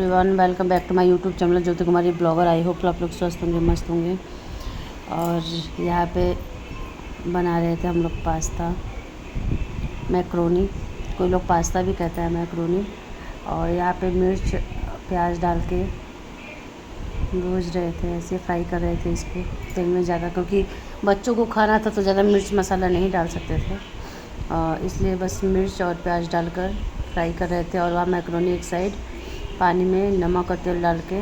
Everyone, welcome back to my YouTube channel Jyoti Kumari blogger. I hope आप लोग स्वस्थ होंगे, मस्त होंगे। और यहाँ पे बना रहे थे हम लोग पास्ता, मैक्रोनी। कोई लोग पास्ता भी कहता है, मैक्रोनी। और यहाँ पे मिर्च प्याज डाल के भूज रहे थे, ऐसे फ्राई कर रहे थे इसको तेल में ज़्यादा, क्योंकि बच्चों को खाना था तो ज़्यादा मिर्च मसाला नहीं डाल सकते थे, इसलिए बस मिर्च और प्याज डालकर फ्राई कर रहे थे। और वहाँ मैक्रोनी एक साइड पानी में नमक और तेल डाल के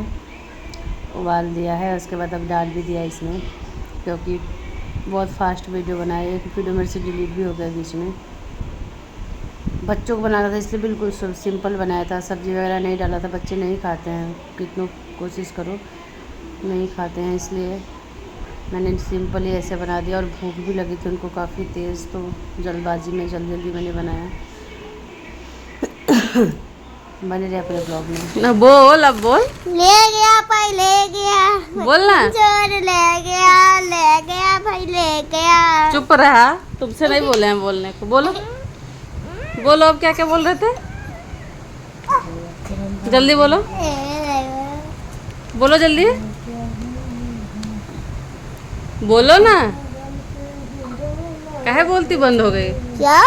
उबाल दिया है। उसके बाद अब डाल भी दिया इसमें, क्योंकि बहुत फास्ट वीडियो बनाया। एक वीडियो मेरे से डिलीट भी हो गया बीच में। बच्चों को बनाना था इसलिए बिल्कुल सिंपल बनाया था, सब्ज़ी वगैरह नहीं डाला था। बच्चे नहीं खाते हैं, कितनों कोशिश करो नहीं खाते हैं, इसलिए मैंने सिंपल ही ऐसे बना दिया। और भूख भी लगी थी उनको काफ़ी तेज़, तो जल्दबाजी में जल्दी मैंने बनाया। बने रहे अपने ब्लॉग में ना बोल, अब बोल। ले गया भाई, ले गया। बोल ना। चोर ले गया भाई, ले गया। चुप रहा, तुमसे नहीं बोले हैं बोलने को। बोलो बोलो, अब क्या क्या बोल रहे थे, जल्दी बोलो, बोलो जल्दी बोलो ना। काहे बोलती बंद हो गई? क्या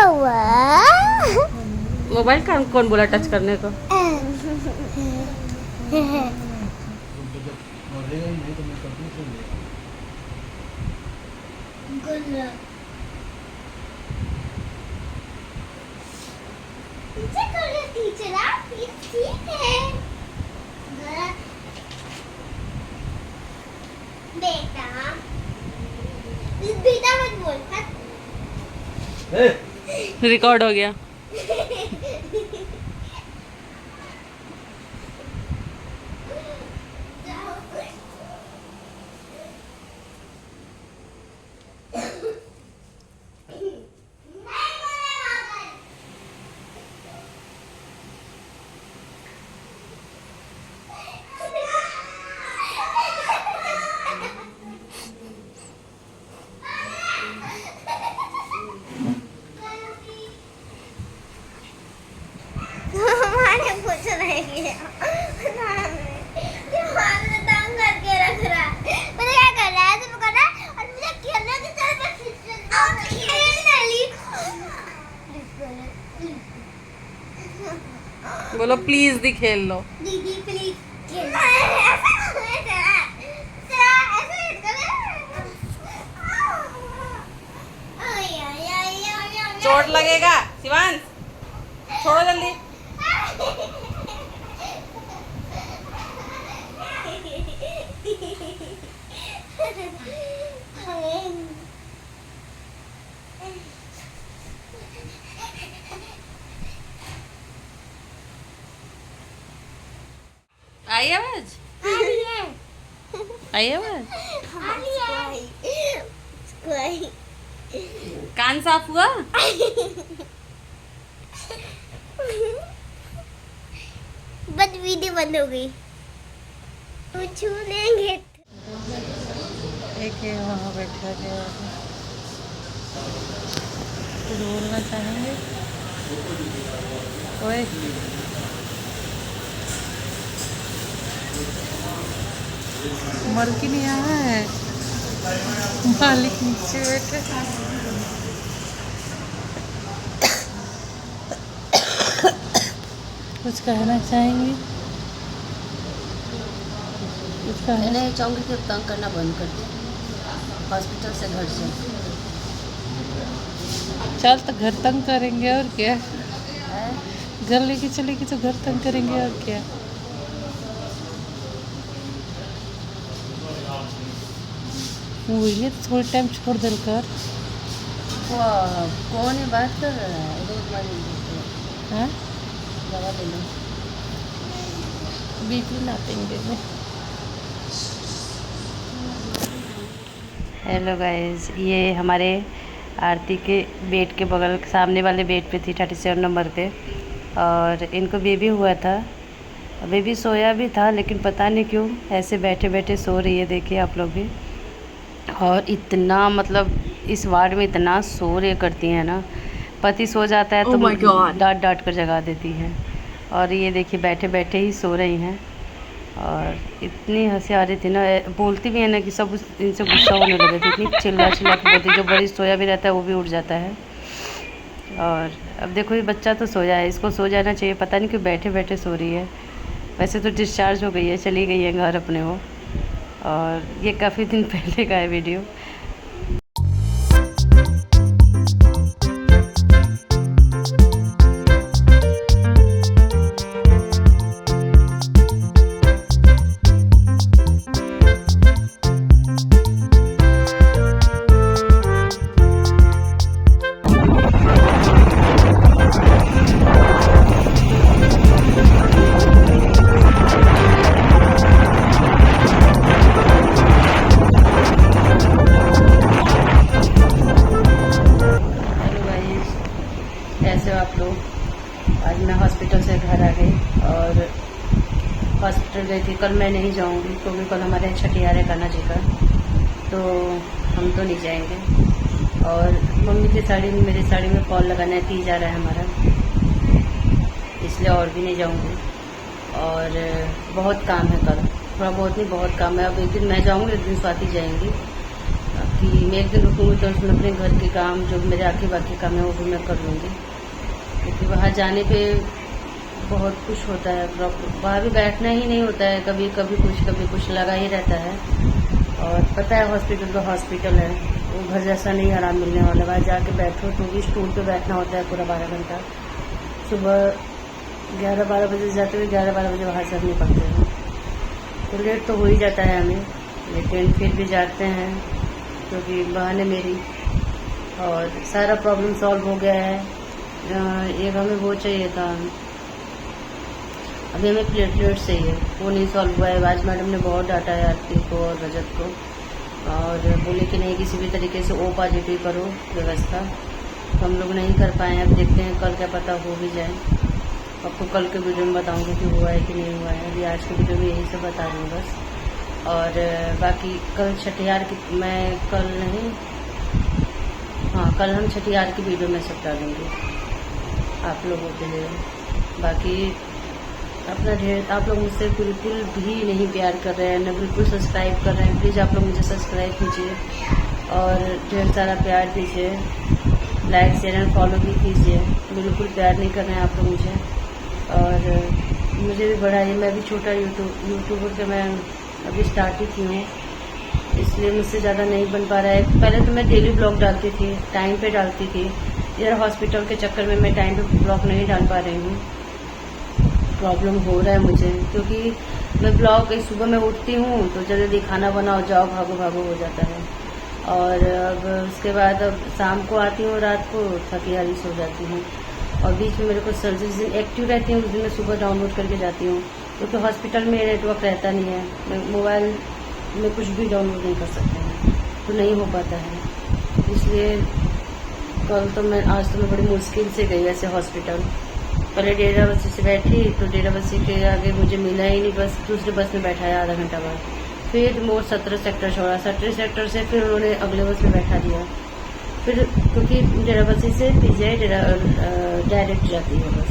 हुआ? मोबाइल का कौन बोला टच करने को? बेटा मत बोल। रिकॉर्ड हो गया। बोलो प्लीज दी खेल लो। दीदी प्लीज चोट लगेगा शिवांश, छोड़ो जल्दी। आई आवाज, आई आवाज। कान साफ हुआ? बस वीडियो बंद हो गई। तो छू लेंगे। एक है वहाँ बैठा गया, कुछ बोलना चाहेंगे? ओए मालकिन यहाँ है, मालिक नीचे बैठे। कुछ कहना चाहेंगे? कुछ कहना नहीं चाहूँगी कि तंग करना बंद कर दे, हॉस्पिटल से घर से। चल तो घर तंग करेंगे और क्या, है? घर लेके चलेगी तो घर तंग करेंगे और क्या। वही तो थोड़ी टाइम छोड़ दे कर। कौन ही बात कर रहा है? रोज वाली हाँ, दवा ले लो, बीपी नापेंगे में। हेलो गाइस, ये हमारे आरती के बेड के बगल सामने वाले बेड पे थी, 37 नंबर पे। और इनको बेबी हुआ था, बेबी सोया भी था, लेकिन पता नहीं क्यों ऐसे बैठे बैठे सो रही है। देखिए आप लोग भी। और इतना मतलब इस वार्ड में इतना शोर ये करती हैं ना, पति सो जाता है तो डांट डांट कर जगा देती है। और ये देखिए बैठे बैठे ही सो रही हैं। और इतनी हंसी आ रही थी ना, बोलती भी है ना कि सब इनसे गुस्सा होने लगे थे, इतनी चिल्ला चिल्ला के बोलती। जो बड़ी सोया भी रहता है वो भी उठ जाता है। और अब देखो ये बच्चा तो सोया है, इसको सो जाना चाहिए, पता नहीं क्यों बैठे बैठे सो रही है। वैसे तो डिस्चार्ज हो गई है, चली गई है घर अपने वो। और ये काफ़ी दिन पहले का है वीडियो। कैसे हो आप लोग? आज मैं हॉस्पिटल से घर आ गई और हॉस्पिटल गई थी। कल मैं नहीं जाऊंगी क्योंकि कल हमारे छठियार है कान्हा जी का, तो हम तो नहीं जाएंगे। और मम्मी की साड़ी में, मेरी साड़ी में फॉल लगाना है, जा रहा है हमारा, इसलिए और भी नहीं जाऊंगी। और बहुत काम है कल, थोड़ा बहुत नहीं बहुत काम है। अब एक दिन मैं जाऊंगी, एक दिन स्वाति जाएंगी। कि मैं एक दिन रुकूंगी तो उसमें अपने घर के काम, जो मेरे आगे बाकी काम है वो भी मैं कर लूँगी। क्योंकि वहाँ जाने पे बहुत कुछ होता है, वहाँ भी बैठना ही नहीं होता है, कभी कुछ लगा ही रहता है। और पता है हॉस्पिटल तो हॉस्पिटल है, वो घर जैसा नहीं आराम मिलने वाला। वहाँ जाके बैठो तो भी स्टूल पे बैठना होता है पूरा 12 घंटा। सुबह 11-12 बजे जाते हुए 11-12 बजे वहाँ से हम निकलते हैं, तो लेट तो हो ही जाता है हमें, लेकिन फिर भी जाते हैं क्योंकि बहाने मेरी। और सारा प्रॉब्लम सॉल्व हो गया है। एक हमें वो चाहिए था, अभी हमें प्लेटलेट्स चाहिए, वो नहीं सॉल्व हुआ है। आज मैडम ने बहुत डांटा है आरती को और रजत को, और बोले कि नहीं किसी भी तरीके से O पॉजिटिव करो व्यवस्था, तो हम लोग नहीं कर पाए हैं। अब देखते हैं कल, क्या पता हो भी जाए। आपको कल के वीडियो में बताऊंगी कि हुआ है कि नहीं हुआ है। अभी आज के वीडियो में यही सब बता दूँ बस। और बाकी कल छठियार की, मैं कल नहीं, हाँ कल हम छठियार की वीडियो में सब डालूंगी आप लोगों के लिए। बाकी अपना ढेर, आप लोग मुझसे बिल्कुल भी नहीं प्यार कर रहे हैं, न बिल्कुल सब्सक्राइब कर रहे हैं। प्लीज़ आप लोग मुझे सब्सक्राइब कीजिए और ढेर सारा प्यार दीजिए, लाइक शेयर एंड फॉलो भी कीजिए। बिल्कुल प्यार नहीं कर रहे हैं आप लोग मुझे, और मुझे भी बढ़ाइए। मैं भी छोटा यूट्यूबर के मैं अभी स्टार्ट ही की हूँ, इसलिए मुझसे ज़्यादा नहीं बन पा रहा है। पहले तो मैं डेली ब्लॉग डालती थी, टाइम पे डालती थी। यार हॉस्पिटल के चक्कर में मैं टाइम पे ब्लॉग नहीं डाल पा रही हूँ, प्रॉब्लम हो रहा है मुझे। क्योंकि मैं ब्लॉग सुबह में उठती हूँ तो जल्दी खाना बनाओ, जाओ भागो हो जाता है। और अब उसके बाद अब शाम को आती हूँ, रात को थकी हारी सो जाती हूँ। और बीच में मेरे को सर्जरी, जिस दिन एक्टिव रहती हूँ उस दिन मैं सुबह डाउनलोड करके जाती हूँ, क्योंकि हॉस्पिटल में नेटवर्क रहता नहीं है, मैं मोबाइल में कुछ भी डाउनलोड नहीं कर सकते हैं, तो नहीं हो पाता है। इसलिए कल तो मैं, आज तो मैं बड़ी मुश्किल से गई ऐसे हॉस्पिटल। पहले डेराबस्सी से बैठी तो डेराबस्सी के आगे मुझे मिला ही नहीं, बस दूसरे बस में बैठा है आधा घंटा बाद। फिर मोर 17 सेक्टर छोड़ा, 17 सेक्टर से फिर उन्होंने अगले बस में बैठा दिया। फिर क्योंकि डेराबस्सी से PGI डायरेक्ट जाती है बस,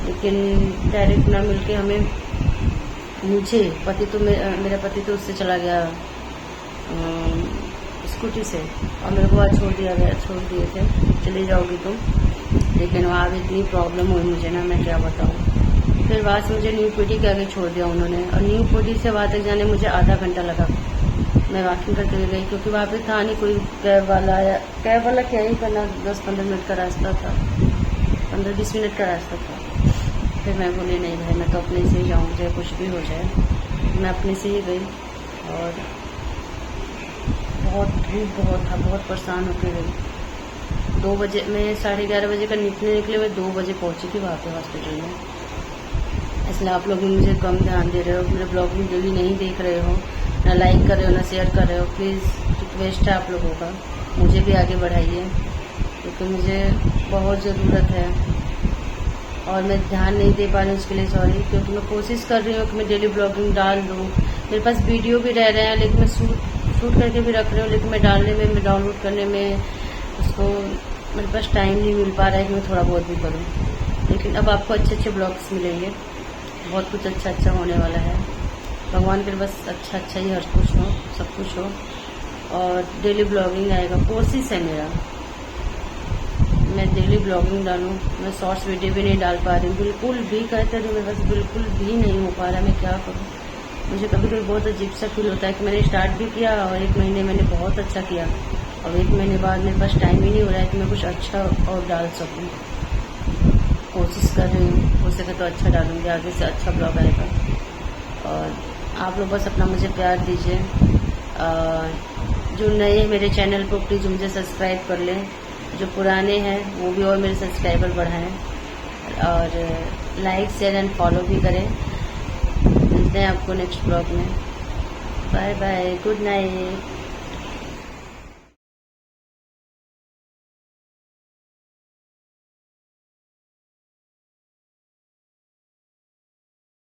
लेकिन डायरेक्ट ना मिलके हमें, मुझे पति तो मेरा पति तो उससे चला गया स्कूटी से, और मेरे को आज छोड़ दिए थे, चली जाओगी तुम। लेकिन वहाँ भी इतनी प्रॉब्लम हुई मुझे ना, मैं क्या बताऊँ। फिर वहाँ से मुझे न्यू पीटी के आगे छोड़ दिया उन्होंने, और न्यू पीटी से वहाँ तक जाने मुझे आधा घंटा लगा। मैं वॉकिंग करते हुए गई, क्योंकि वहाँ पे था नहीं कोई कैब वाला क्या ही करना, 10-15 मिनट का रास्ता था, 15-20 मिनट का रास्ता था। फिर मैं बोली नहीं भाई, मैं तो अपने से ही जाऊँ, चाहे कुछ भी हो जाए। मैं अपने से ही गई, और बहुत धूप बहुत था, बहुत परेशान होकर गई। 2 बजे, मैं 11:30 बजे का निकले मैं 2 बजे पहुंची थी वहाँ पे हॉस्पिटल में। इसलिए आप लोग भी मुझे कम ध्यान दे रहे हो, मेरे ब्लॉग वीडियो भी नहीं देख रहे हो, ना लाइक कर रहे हो, ना शेयर कर रहे हो। प्लीज़ रिक्वेस्ट है आप लोगों का, मुझे भी आगे बढ़ाइए, क्योंकि मुझे बहुत ज़रूरत है और मैं ध्यान नहीं दे पा रही हूँ, उसके लिए सॉरी। क्योंकि मैं कोशिश कर रही हूँ कि मैं डेली ब्लॉगिंग डाल दूँ, मेरे पास वीडियो भी रह रहे हैं, लेकिन मैं शूट करके भी रख रही हूँ, लेकिन मैं डालने में, मैं डाउनलोड करने में उसको, मेरे पास टाइम नहीं मिल पा रहा है कि मैं थोड़ा बहुत भी करूँ। लेकिन अब आपको अच्छे अच्छे ब्लॉग्स मिलेंगे, बहुत कुछ अच्छा अच्छा होने वाला है। भगवान के बस अच्छा अच्छा ही हर कुछ हो, सब कुछ हो। और डेली ब्लॉगिंग आएगा, कोशिश है मेरा मैं डेली ब्लॉगिंग डालूँ। मैं शॉर्ट्स वीडियो भी नहीं डाल पा रही हूँ, बिल्कुल भी कहते थे मेरे पास बिल्कुल भी नहीं हो पा रहा। मैं क्या करूँ, मुझे कभी कभी बहुत अजीब सा फील होता है कि मैंने स्टार्ट भी किया और 1 महीने मैंने बहुत अच्छा किया और 1 महीने बाद मेरे पास टाइम ही नहीं हो रहा है कि मैं कुछ अच्छा और डाल सकूँ। कोशिश कर रही हूँ, हो सके तो अच्छा डालूँगी, आगे से अच्छा ब्लॉग आएगा। और आप लोग बस अपना मुझे प्यार दीजिए। जो नए हैं मेरे चैनल को प्लीज़ मुझे सब्सक्राइब कर लें, जो पुराने हैं वो भी और मेरे सब्सक्राइबर बढ़ाएं और लाइक शेयर एंड फॉलो भी करें। मिलते हैं आपको नेक्स्ट ब्लॉग में। Bye bye, good night.